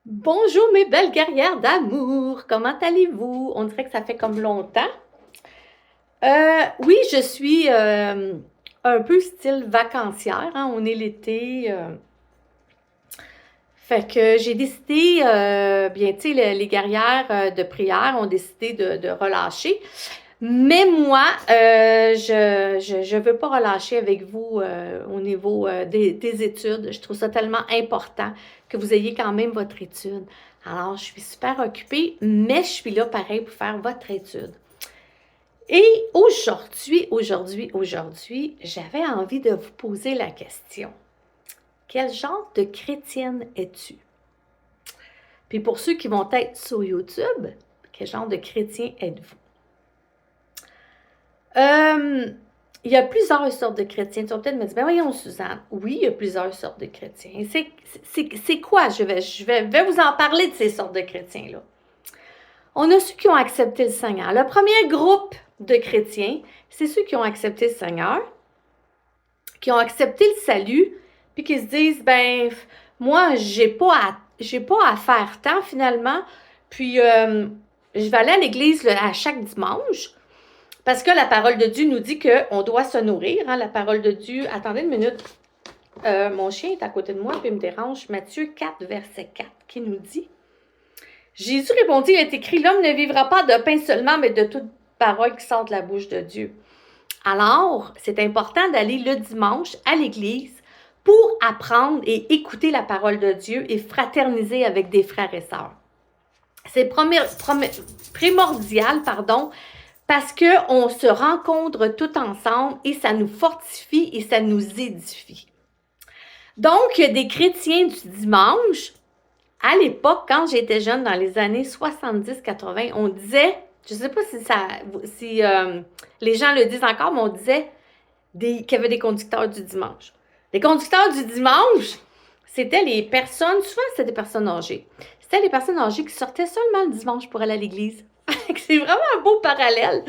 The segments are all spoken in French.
Bonjour mes belles guerrières d'amour, comment allez-vous? On dirait que ça fait comme longtemps. Oui, je suis un peu style vacancière, hein, on est l'été. Fait que j'ai décidé, bien tu sais, les guerrières de prière ont décidé de relâcher. Mais moi, je veux pas relâcher avec vous au niveau des études. Je trouve ça tellement important que vous ayez quand même votre étude. Alors, je suis super occupée, mais je suis là pareil pour faire votre étude. Et aujourd'hui, j'avais envie de vous poser la question. Quel genre de chrétienne es-tu? Puis pour ceux qui vont être sur YouTube, quel genre de chrétien êtes-vous? Il y a plusieurs sortes de chrétiens. Tu vas peut-être me dire, ben voyons, Suzanne, oui, il y a plusieurs sortes de chrétiens. C'est quoi? Je vais vous en parler de ces sortes de chrétiens-là. On a ceux qui ont accepté le Seigneur. Le premier groupe de chrétiens, c'est ceux qui ont accepté le Seigneur, qui ont accepté le salut, puis qui se disent, ben, moi, j'ai pas à faire tant finalement, puis je vais aller à l'église à chaque dimanche. Parce que la parole de Dieu nous dit qu'on doit se nourrir. Hein, la parole de Dieu. Attendez une minute. Mon chien est à côté de moi et il me dérange. Matthieu 4, verset 4, qui nous dit Jésus répondit, il est écrit, l'homme ne vivra pas de pain seulement, mais de toute parole qui sort de la bouche de Dieu. Alors, c'est important d'aller le dimanche à l'église pour apprendre et écouter la parole de Dieu et fraterniser avec des frères et sœurs. C'est primordial, parce qu'on se rencontre tout ensemble et ça nous fortifie et ça nous édifie. Donc, il y a des chrétiens du dimanche. À l'époque, quand j'étais jeune, dans les années 70-80, on disait, je ne sais pas si les gens le disent encore, mais on disait qu'il y avait des conducteurs du dimanche. Les conducteurs du dimanche, c'était les personnes, souvent c'était des personnes âgées. C'était les personnes âgées qui sortaient seulement le dimanche pour aller à l'église. C'est vraiment un beau parallèle.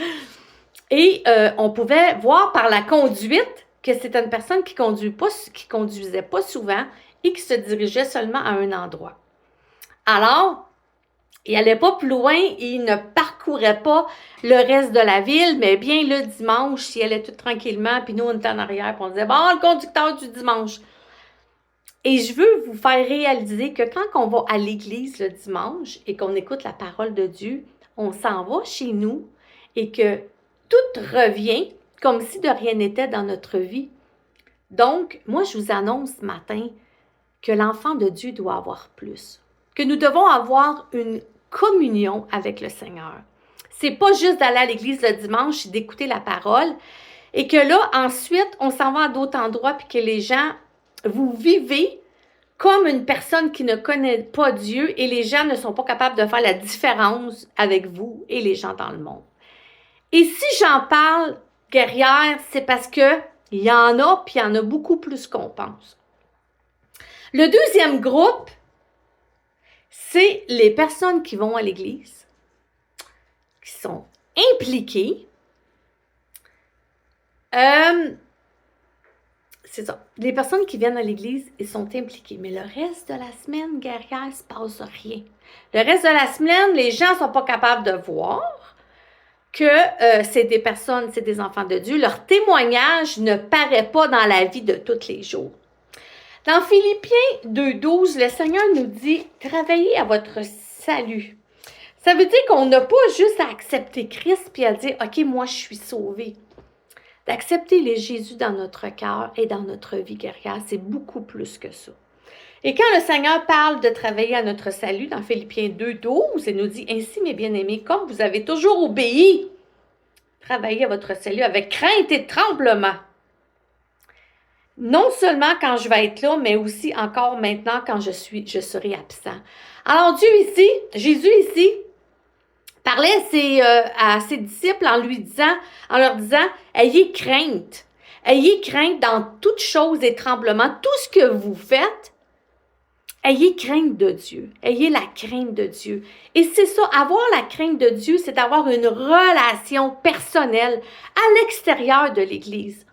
Et on pouvait voir par la conduite que c'était une personne qui conduisait pas souvent et qui se dirigeait seulement à un endroit. Alors, il n'allait pas plus loin, il ne parcourait pas le reste de la ville, mais bien le dimanche, il allait tout tranquillement, puis nous, on était en arrière, puis on disait, bon, le conducteur du dimanche. Et je veux vous faire réaliser que quand on va à l'église le dimanche et qu'on écoute la parole de Dieu, on s'en va chez nous et que tout revient comme si de rien n'était dans notre vie. Donc, moi, je vous annonce ce matin que l'enfant de Dieu doit avoir plus, que nous devons avoir une communion avec le Seigneur. C'est pas juste d'aller à l'église le dimanche et d'écouter la parole et que là, ensuite, on s'en va à d'autres endroits puis que les gens, vous vivez comme une personne qui ne connaît pas Dieu et les gens ne sont pas capables de faire la différence avec vous et les gens dans le monde. Et si j'en parle, guerrière, c'est parce que il y en a, puis il y en a beaucoup plus qu'on pense. Le deuxième groupe, c'est les personnes qui vont à l'église, qui sont impliquées. C'est ça. Les personnes qui viennent à l'église, ils sont impliquées. Mais le reste de la semaine, guerrière, il ne se passe rien. Le reste de la semaine, les gens ne sont pas capables de voir que c'est des personnes, c'est des enfants de Dieu. Leur témoignage ne paraît pas dans la vie de tous les jours. Dans Philippiens 2,12, le Seigneur nous dit « Travaillez à votre salut ». Ça veut dire qu'on n'a pas juste à accepter Christ puis à dire « Ok, moi je suis sauvé ». D'accepter les Jésus dans notre cœur et dans notre vie guerrière, c'est beaucoup plus que ça. Et quand le Seigneur parle de travailler à notre salut, dans Philippiens 2,12, il nous dit « Ainsi, mes bien-aimés, comme vous avez toujours obéi, travaillez à votre salut avec crainte et tremblement. » Non seulement quand je vais être là, mais aussi encore maintenant quand je serai absent. Alors Dieu ici, Jésus ici, parlait à ses disciples en leur disant, ayez crainte dans toutes choses et tremblement, tout ce que vous faites, ayez crainte de Dieu, ayez la crainte de Dieu. Et c'est ça, avoir la crainte de Dieu, c'est avoir une relation personnelle à l'extérieur de l'Église.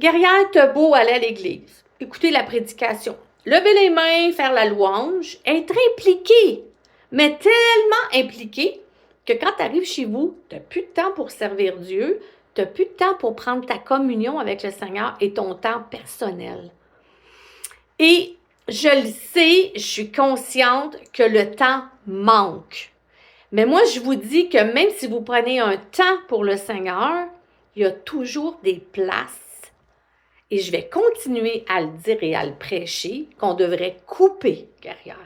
Guerrière, t'as beau aller à l'église, écouter la prédication, lever les mains, faire la louange, être impliqué, mais tellement impliqué que quand tu arrives chez vous, tu n'as plus de temps pour servir Dieu, tu n'as plus de temps pour prendre ta communion avec le Seigneur et ton temps personnel. Et je le sais, je suis consciente que le temps manque. Mais moi, je vous dis que même si vous prenez un temps pour le Seigneur, il y a toujours des places. Et je vais continuer à le dire et à le prêcher, qu'on devrait couper derrière.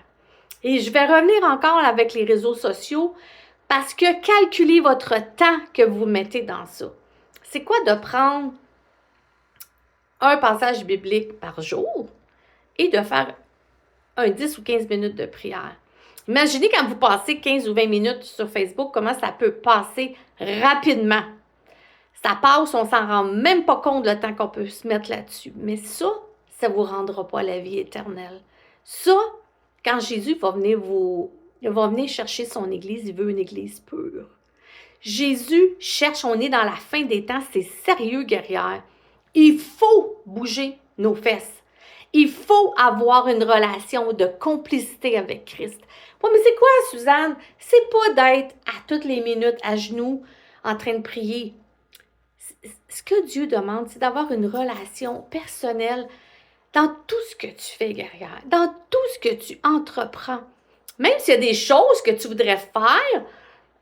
Et je vais revenir encore avec les réseaux sociaux parce que calculez votre temps que vous mettez dans ça. C'est quoi de prendre un passage biblique par jour et de faire un 10 ou 15 minutes de prière? Imaginez quand vous passez 15 ou 20 minutes sur Facebook, comment ça peut passer rapidement. Ça passe, on s'en rend même pas compte le temps qu'on peut se mettre là-dessus. Mais ça ne vous rendra pas la vie éternelle. Ça, quand Jésus va venir chercher son Église, il veut une Église pure. Jésus cherche, on est dans la fin des temps, c'est sérieux, guerrière. Il faut bouger nos fesses. Il faut avoir une relation de complicité avec Christ. Bon, mais c'est quoi, Suzanne? C'est pas d'être à toutes les minutes à genoux en train de prier. Ce que Dieu demande, c'est d'avoir une relation personnelle dans tout ce que tu fais, guerrière, dans tout ce que tu entreprends. Même s'il y a des choses que tu voudrais faire,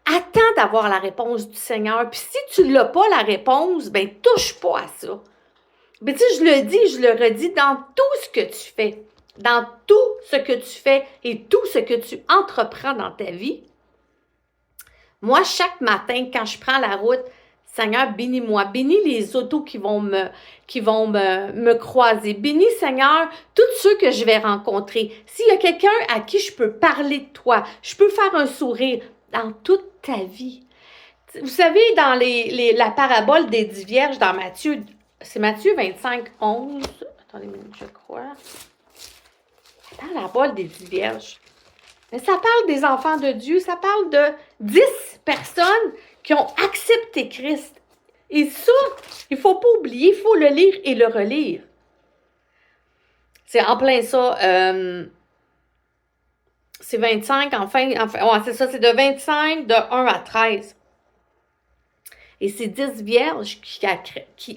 attends d'avoir la réponse du Seigneur. Puis si tu n'as pas la réponse, ben touche pas à ça. Mais tu sais, je le dis, je le redis, dans tout ce que tu fais, dans tout ce que tu fais et tout ce que tu entreprends dans ta vie, moi, chaque matin, quand je prends la route, Seigneur, bénis-moi, bénis les autos qui vont me croiser. Bénis, Seigneur, tous ceux que je vais rencontrer. S'il y a quelqu'un à qui je peux parler de toi, je peux faire un sourire dans toute ta vie. Vous savez, dans la parabole des 10 vierges dans Matthieu, c'est Matthieu 25, 11. Attendez une minute, je crois. La parabole des 10 vierges. Mais ça parle des enfants de Dieu, ça parle de 10 personnes qui ont accepté Christ. Et ça, il ne faut pas oublier, il faut le lire et le relire. C'est en plein ça. C'est 25, enfin ouais, c'est ça, c'est de 25, de 1 à 13. Et ces 10 vierges qui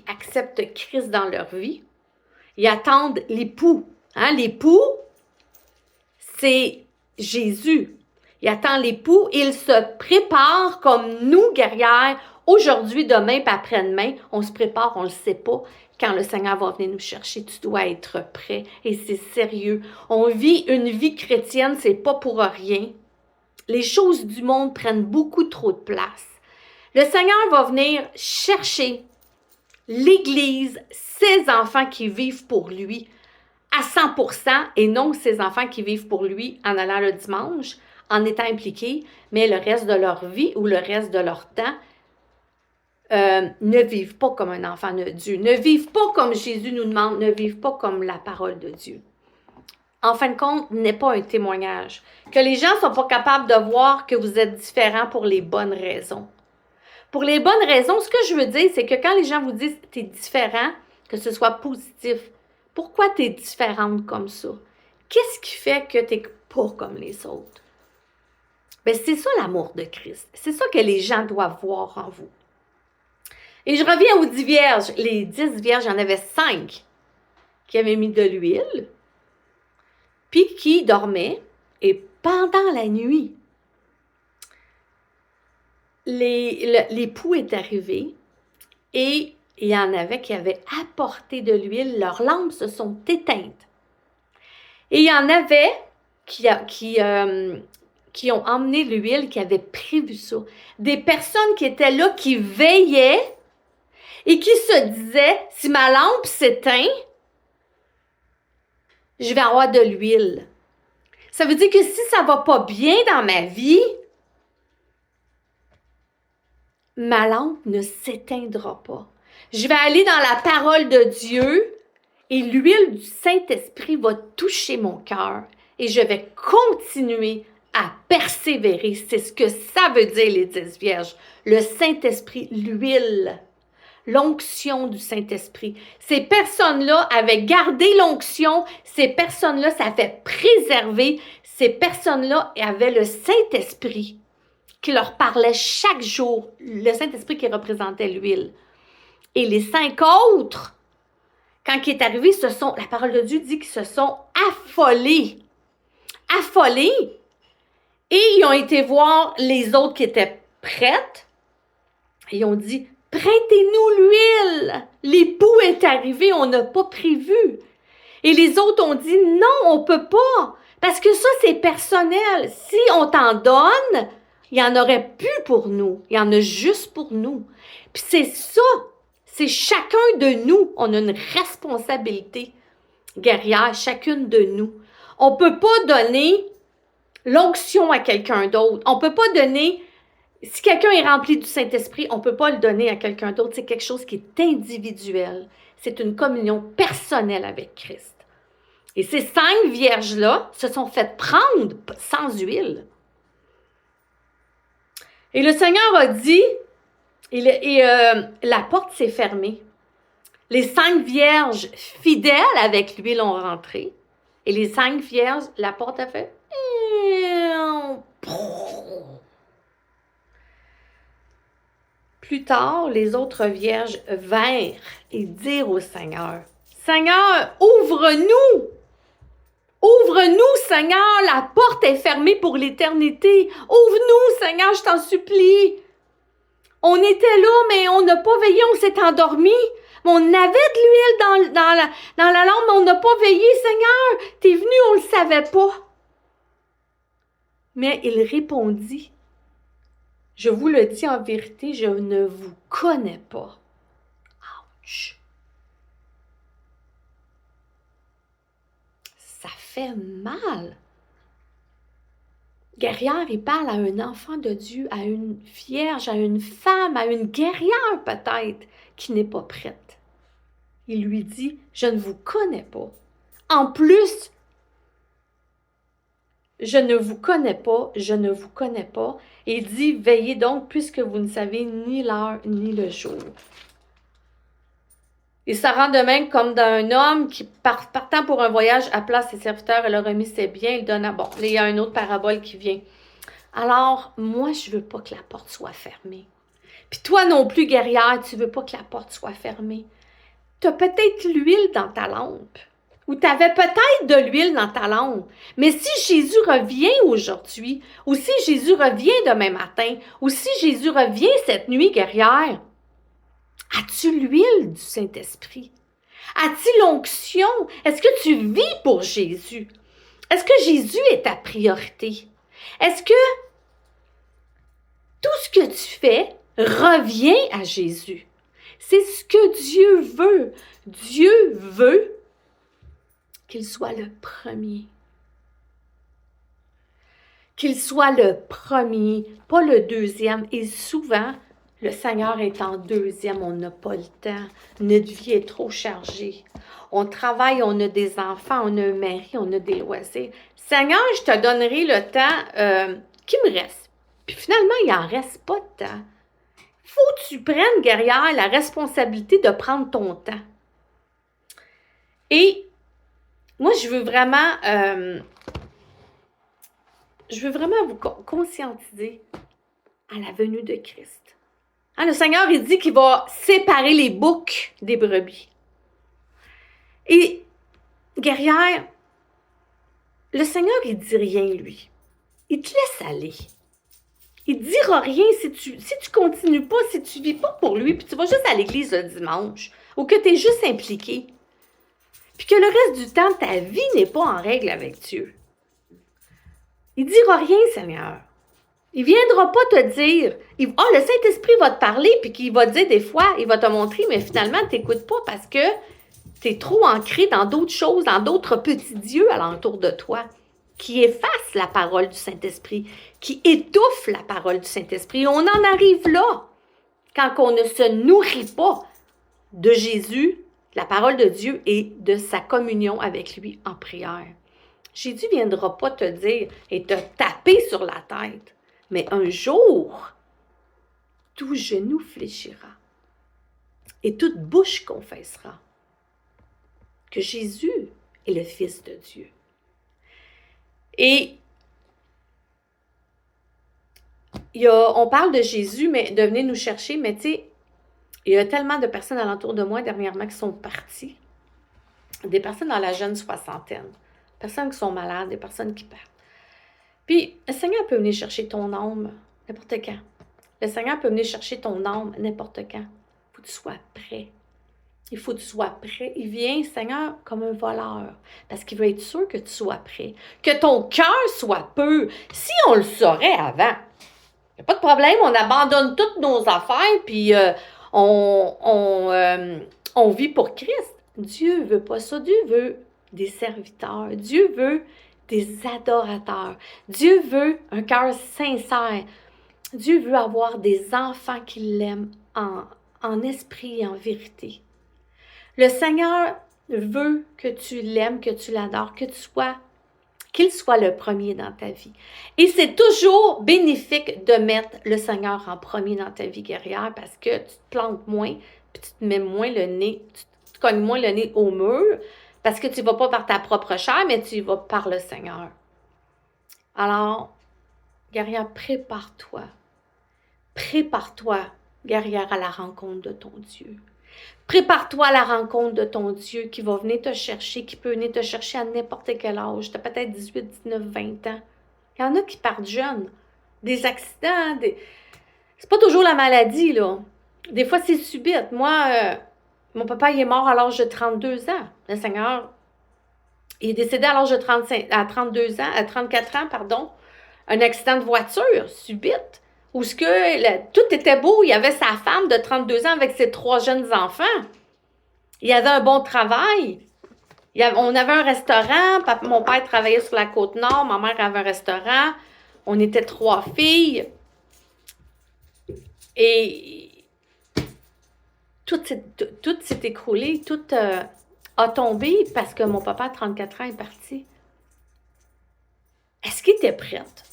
acceptent Christ dans leur vie, ils attendent l'époux. Hein? L'époux, c'est Jésus. Il attend l'époux, il se prépare comme nous, guerrières, aujourd'hui, demain, puis après-demain. On se prépare, on ne le sait pas. Quand le Seigneur va venir nous chercher, tu dois être prêt. Et c'est sérieux. On vit une vie chrétienne, c'est pas pour rien. Les choses du monde prennent beaucoup trop de place. Le Seigneur va venir chercher l'Église, ses enfants qui vivent pour lui à 100% et non ses enfants qui vivent pour lui en allant le dimanche, en étant impliqués, mais le reste de leur vie ou le reste de leur temps ne vivent pas comme un enfant de Dieu, ne vivent pas comme Jésus nous demande, ne vivent pas comme la parole de Dieu. En fin de compte, n'est pas un témoignage. Que les gens ne sont pas capables de voir que vous êtes différents pour les bonnes raisons. Pour les bonnes raisons, ce que je veux dire, c'est que quand les gens vous disent que tu es différent, que ce soit positif, pourquoi tu es différente comme ça? Qu'est-ce qui fait que tu n'es pas comme les autres? Bien, c'est ça l'amour de Christ. C'est ça que les gens doivent voir en vous. Et je reviens aux 10 vierges. Les 10 vierges, il y en avait 5 qui avaient mis de l'huile, puis qui dormaient. Et pendant la nuit, l'époux est arrivé et il y en avait qui avaient apporté de l'huile. Leurs lampes se sont éteintes. Et il y en avait qui ont emmené l'huile, qui avaient prévu ça. Des personnes qui étaient là, qui veillaient et qui se disaient, si ma lampe s'éteint, je vais avoir de l'huile. Ça veut dire que si ça ne va pas bien dans ma vie, ma lampe ne s'éteindra pas. Je vais aller dans la parole de Dieu et l'huile du Saint-Esprit va toucher mon cœur et je vais continuer à persévérer. C'est ce que ça veut dire, les 10 vierges. Le Saint-Esprit, l'huile. l'onction du Saint-Esprit. Ces personnes-là avaient gardé l'onction, ces personnes-là s'avaient préservé, ces personnes-là avaient le Saint-Esprit qui leur parlait chaque jour, le Saint-Esprit qui représentait l'huile. Et les 5 autres, quand il est arrivé, la parole de Dieu dit qu'ils se sont affolés. Affolés. Et ils ont été voir les autres qui étaient prêtes. Et ils ont dit, prêtez-nous l'huile. L'époux est arrivé, on n'a pas prévu. Et les autres ont dit, non, on ne peut pas. Parce que ça, c'est personnel. Si on t'en donne, il n'y en aurait plus pour nous. Il y en a juste pour nous. Puis c'est ça. C'est chacun de nous. On a une responsabilité guerrière, chacune de nous. On ne peut pas donner l'onction à quelqu'un d'autre. On ne peut pas donner, si quelqu'un est rempli du Saint-Esprit, on ne peut pas le donner à quelqu'un d'autre. C'est quelque chose qui est individuel. C'est une communion personnelle avec Christ. Et ces 5 vierges-là se sont faites prendre sans huile. Et le Seigneur a dit, la porte s'est fermée. Les 5 vierges fidèles avec l'huile ont rentré. Et les 5 vierges, la porte a fait... Plus tard, les autres vierges vinrent et dirent au Seigneur, « Seigneur, ouvre-nous! Ouvre-nous, Seigneur, la porte est fermée pour l'éternité. Ouvre-nous, Seigneur, je t'en supplie. On était là, mais on n'a pas veillé, on s'est endormi. Mais on avait de l'huile dans la lampe, mais on n'a pas veillé, Seigneur. T'es venu, on ne le savait pas. » Mais il répondit, « Je vous le dis en vérité, je ne vous connais pas. » Ouch! Ça fait mal. Guerrière, il parle à un enfant de Dieu, à une vierge, à une femme, à une guerrière peut-être, qui n'est pas prête. Il lui dit, « Je ne vous connais pas. En plus, je ne vous connais pas, je ne vous connais pas. » Et il dit, « Veillez donc, puisque vous ne savez ni l'heure ni le jour. » Il s'en rend de même comme d'un homme qui, partant pour un voyage, appela ses serviteurs et leur remis ses biens. Il donna, bon, là, il y a une autre parabole qui vient. Alors, moi, je veux pas que la porte soit fermée. Puis toi non plus, guerrière, tu veux pas que la porte soit fermée. Tu as peut-être l'huile dans ta lampe. Ou tu avais peut-être de l'huile dans ta lampe. Mais si Jésus revient aujourd'hui, ou si Jésus revient demain matin, ou si Jésus revient cette nuit, guerrière, as-tu l'huile du Saint-Esprit? As-tu l'onction? Est-ce que tu vis pour Jésus? Est-ce que Jésus est ta priorité? Est-ce que tout ce que tu fais revient à Jésus? C'est ce que Dieu veut. Dieu veut qu'il soit le premier. Qu'il soit le premier, pas le deuxième. Et souvent, le Seigneur est en deuxième, on n'a pas le temps. Notre vie est trop chargée. On travaille, on a des enfants, on a un mari, on a des loisirs. Seigneur, je te donnerai le temps qui me reste. Puis finalement, il n'en reste pas de temps. Faut que tu prennes, guerrière, la responsabilité de prendre ton temps. Et moi, je veux vraiment vous conscientiser à la venue de Christ. Hein, le Seigneur, il dit qu'il va séparer les boucs des brebis. Et, guerrière, le Seigneur, il dit rien, lui. Il te laisse aller. Il ne dira rien si tu continues pas, si tu ne vis pas pour lui, puis tu vas juste à l'église le dimanche, ou que tu es juste impliqué. Puis que le reste du temps, ta vie n'est pas en règle avec Dieu. Il ne dira rien, Seigneur. Il ne viendra pas te dire, le Saint-Esprit va te parler, puis qu'il va te dire des fois, il va te montrer, mais finalement, tu n'écoutes pas parce que tu es trop ancré dans d'autres choses, dans d'autres petits dieux alentour de toi, qui effacent la parole du Saint-Esprit, qui étouffent la parole du Saint-Esprit. On en arrive là, quand on ne se nourrit pas de Jésus, la parole de Dieu et de sa communion avec lui en prière. Jésus ne viendra pas te dire et te taper sur la tête, mais un jour, tout genou fléchira. et toute bouche confessera que Jésus est le Fils de Dieu. Et on parle de Jésus, mais de venir nous chercher, mais tu sais, il y a tellement de personnes alentour de moi dernièrement qui sont parties. Des personnes dans la jeune soixantaine, des personnes qui sont malades, des personnes qui partent. Puis, le Seigneur peut venir chercher ton âme n'importe quand. Le Seigneur peut venir chercher ton âme n'importe quand. Il faut que tu sois prêt. Il faut que tu sois prêt. Il vient, Seigneur, comme un voleur, parce qu'il veut être sûr que tu sois prêt, que ton cœur soit pur. Si on le saurait avant, il n'y a pas de problème, on abandonne toutes nos affaires, puis on vit pour Christ. Dieu ne veut pas ça. Dieu veut des serviteurs. Dieu veut des adorateurs. Dieu veut un cœur sincère. Dieu veut avoir des enfants qui l'aiment en esprit et en vérité. Le Seigneur veut que tu l'aimes, que tu l'adores, qu'il soit le premier dans ta vie. Et c'est toujours bénéfique de mettre le Seigneur en premier dans ta vie guerrière parce que tu te plantes moins, puis tu te mets moins le nez, tu te cognes moins le nez au mur parce que tu ne vas pas par ta propre chair, mais tu y vas par le Seigneur. Alors, guerrière, prépare-toi. Prépare-toi, guerrière, à la rencontre de ton Dieu. Prépare-toi à la rencontre de ton Dieu qui va venir te chercher, qui peut venir te chercher à n'importe quel âge. Tu as peut-être 18, 19, 20 ans. Il y en a qui partent jeunes. Des accidents, c'est pas toujours la maladie, là. Des fois, c'est subite. Moi, mon papa, il est mort à l'âge de 32 ans. Le Seigneur, il est décédé à l'âge de 34 ans, pardon. Un accident de voiture, subite. Où tout était beau, il y avait sa femme de 32 ans avec ses 3 jeunes enfants. Il y avait un bon travail. On avait un restaurant. Mon père travaillait sur la Côte-Nord. Ma mère avait un restaurant. On était 3 filles. Et tout s'est écroulé. Tout a tombé parce que mon papa, à 34 ans, est parti. Est-ce qu'il était prête?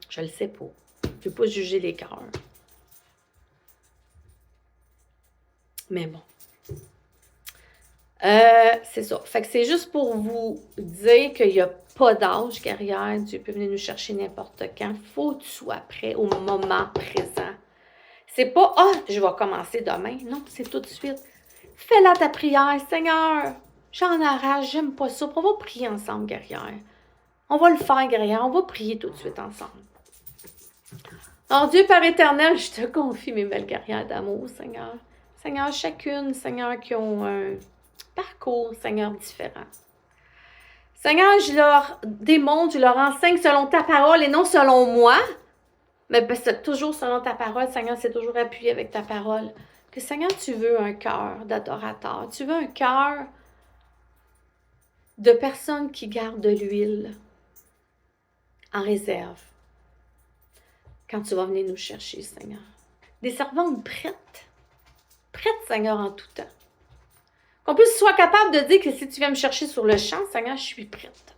Je ne le sais pas. Je ne veux pas juger les cœurs. Mais bon. C'est ça. Fait que c'est juste pour vous dire qu'il n'y a pas d'âge guerrière. Dieu peut venir nous chercher n'importe quand. Il faut que tu sois prêt au moment présent. C'est pas « Ah, je vais commencer demain ». Non, c'est tout de suite. Fais-la ta prière. « Seigneur, j'en arrache, j'aime pas ça. » On va prier ensemble, guerrière. On va le faire, guerrière. On va prier tout de suite ensemble. Alors, Dieu Père éternel, je te confie mes belles guerrières d'amour, Seigneur. Seigneur, chacune, Seigneur, qui ont un parcours, Seigneur, différent. Seigneur, je leur démontre, je leur enseigne selon ta parole et non selon moi. Mais c'est toujours selon ta parole, Seigneur, c'est toujours appuyé avec ta parole. Que, Seigneur, tu veux un cœur d'adorateur. Tu veux un cœur de personnes qui gardent de l'huile en réserve. Quand tu vas venir nous chercher, Seigneur. Des servantes prêtes. Prêtes, Seigneur, en tout temps. Qu'on puisse soit capable de dire que si tu viens me chercher sur le champ, Seigneur, je suis prête.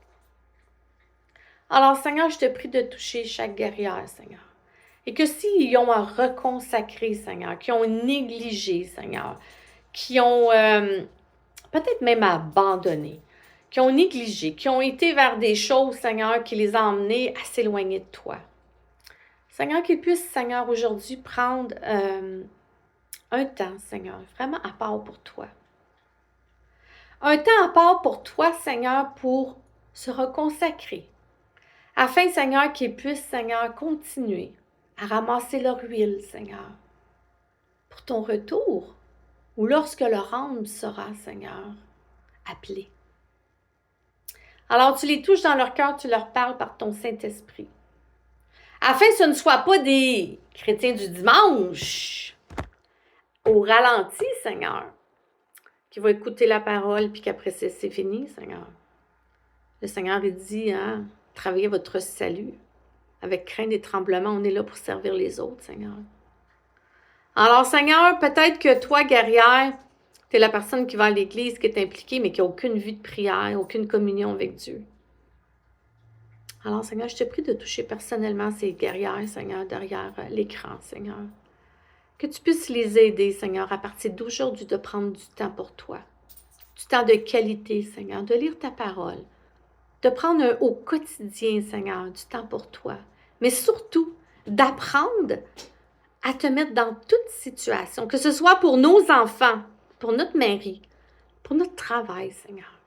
Alors, Seigneur, je te prie de toucher chaque guerrière, Seigneur. Et que s'ils ont à reconsacrer, Seigneur, qui ont négligé, Seigneur, qui ont peut-être même abandonné, qui ont négligé, qui ont été vers des choses, Seigneur, qui les ont emmenés à s'éloigner de toi. Seigneur, qu'ils puissent, Seigneur, aujourd'hui prendre un temps, Seigneur, vraiment à part pour toi. Un temps à part pour toi, Seigneur, pour se reconsacrer. Afin, Seigneur, qu'ils puissent, Seigneur, continuer à ramasser leur huile, Seigneur, pour ton retour ou lorsque leur âme sera, Seigneur, appelée. Alors, tu les touches dans leur cœur, tu leur parles par ton Saint-Esprit. Afin que ce ne soit pas des chrétiens du dimanche au ralenti, Seigneur, qui vont écouter la parole, puis qu'après c'est fini, Seigneur. Le Seigneur, il dit, hein, travaillez votre salut. Avec crainte et tremblement, on est là pour servir les autres, Seigneur. Alors, Seigneur, peut-être que toi, guerrière, tu es la personne qui va à l'église, qui est impliquée, mais qui n'a aucune vie de prière, aucune communion avec Dieu. Alors, Seigneur, je te prie de toucher personnellement ces guerrières, Seigneur, derrière l'écran, Seigneur. Que tu puisses les aider, Seigneur, à partir d'aujourd'hui, de prendre du temps pour toi. Du temps de qualité, Seigneur, de lire ta parole. De prendre au quotidien, Seigneur, du temps pour toi. Mais surtout, d'apprendre à te mettre dans toute situation, que ce soit pour nos enfants, pour notre mari, pour notre travail, Seigneur.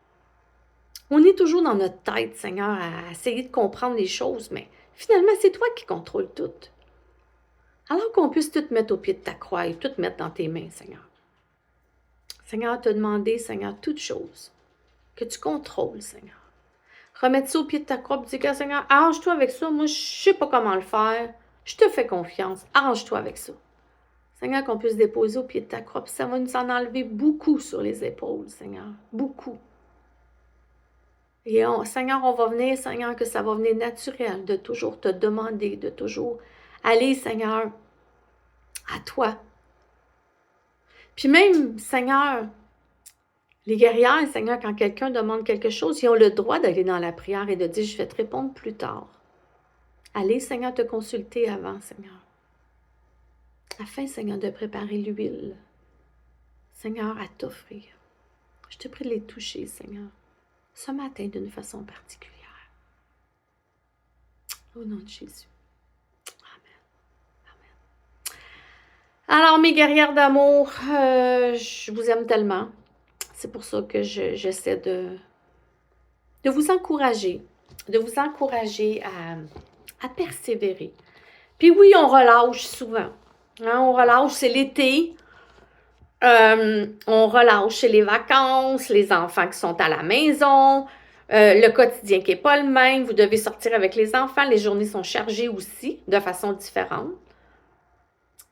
On est toujours dans notre tête, Seigneur, à essayer de comprendre les choses, mais finalement, c'est toi qui contrôles tout. Alors qu'on puisse tout mettre au pied de ta croix et tout mettre dans tes mains, Seigneur. Seigneur, te demander, Seigneur, toutes choses que tu contrôles, Seigneur. Remettre ça au pied de ta croix et dire, Seigneur, arrange-toi avec ça. Moi, je ne sais pas comment le faire. Je te fais confiance. Arrange-toi avec ça. Seigneur, qu'on puisse déposer au pied de ta croix. Puis ça va nous en enlever beaucoup sur les épaules, Seigneur. Beaucoup. Et Seigneur, on va venir, Seigneur, que ça va venir naturel de toujours te demander, de toujours aller, Seigneur, à toi. Puis même, Seigneur, les guerrières, Seigneur, quand quelqu'un demande quelque chose, ils ont le droit d'aller dans la prière et de dire, je vais te répondre plus tard. Allez, Seigneur, te consulter avant, Seigneur. Afin, Seigneur, de préparer l'huile, Seigneur, à t'offrir. Je te prie de les toucher, Seigneur, ce matin d'une façon particulière. Au nom de Jésus. Amen. Amen. Alors, mes guerrières d'amour, je vous aime tellement. C'est pour ça que j'essaie de vous encourager, à persévérer. Puis oui, on relâche souvent. Hein, on relâche, c'est l'été. On relâche, c'est les vacances, les enfants qui sont à la maison, le quotidien qui n'est pas le même. Vous devez sortir avec les enfants. Les journées sont chargées aussi, de façon différente.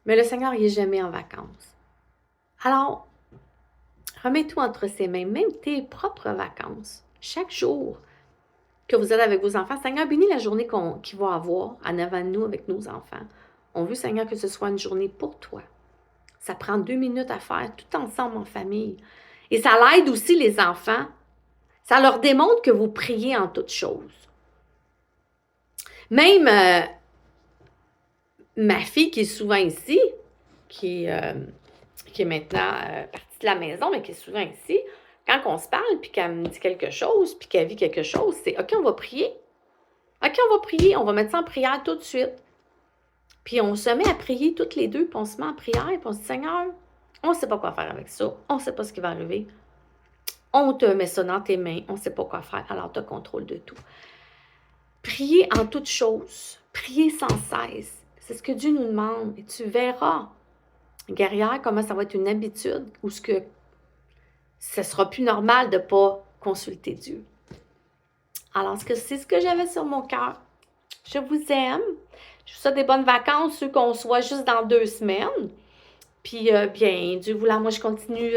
Mais le Seigneur, il n'est jamais en vacances. Alors, remets-toi entre ses mains, même tes propres vacances. Chaque jour que vous êtes avec vos enfants, Seigneur, bénis la journée qu'il va avoir en avant de nous avec nos enfants. On veut, Seigneur, que ce soit une journée pour toi. Ça prend 2 minutes à faire, tout ensemble en famille. Et ça l'aide aussi les enfants. Ça leur démontre que vous priez en toutes choses. Même ma fille qui est souvent ici, qui est maintenant partie de la maison, mais qui est souvent ici, quand on se parle, puis qu'elle me dit quelque chose, puis qu'elle vit quelque chose, c'est « OK, on va prier. OK, on va prier. On va mettre ça en prière tout de suite. » Puis on se met à prier toutes les deux, puis on se met en prière, puis on se dit « Seigneur, on ne sait pas quoi faire avec ça. On ne sait pas ce qui va arriver. On te met ça dans tes mains. On ne sait pas quoi faire. Alors, tu as contrôle de tout. » Priez en toutes choses. Priez sans cesse. C'est ce que Dieu nous demande. Et tu verras, guerrière, comment ça va être une habitude ou ce que ce sera plus normal de ne pas consulter Dieu. Alors, c'est ce que j'avais sur mon cœur. Je vous aime. Je vous souhaite des bonnes vacances, ceux qu'on soit juste dans 2 semaines. Puis, bien, Dieu voulant, moi, je continue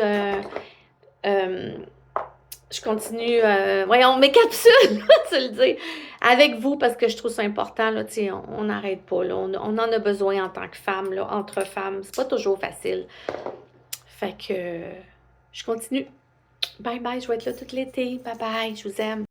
voyons, mes capsules, tu le dis, avec vous, parce que je trouve ça important, là, tu sais, on n'arrête pas, là, on en a besoin en tant que femme, là, entre femmes, c'est pas toujours facile. Fait que, je continue. Bye bye, je vais être là tout l'été, bye bye, je vous aime.